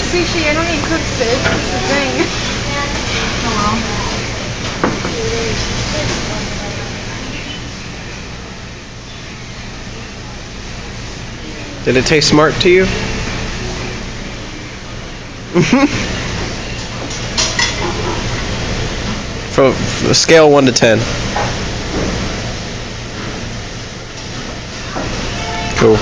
Sushi, I don't eat cooked fish. That's the thing. Oh well. Did it taste smart to you? From a scale 1 to 10. Cool.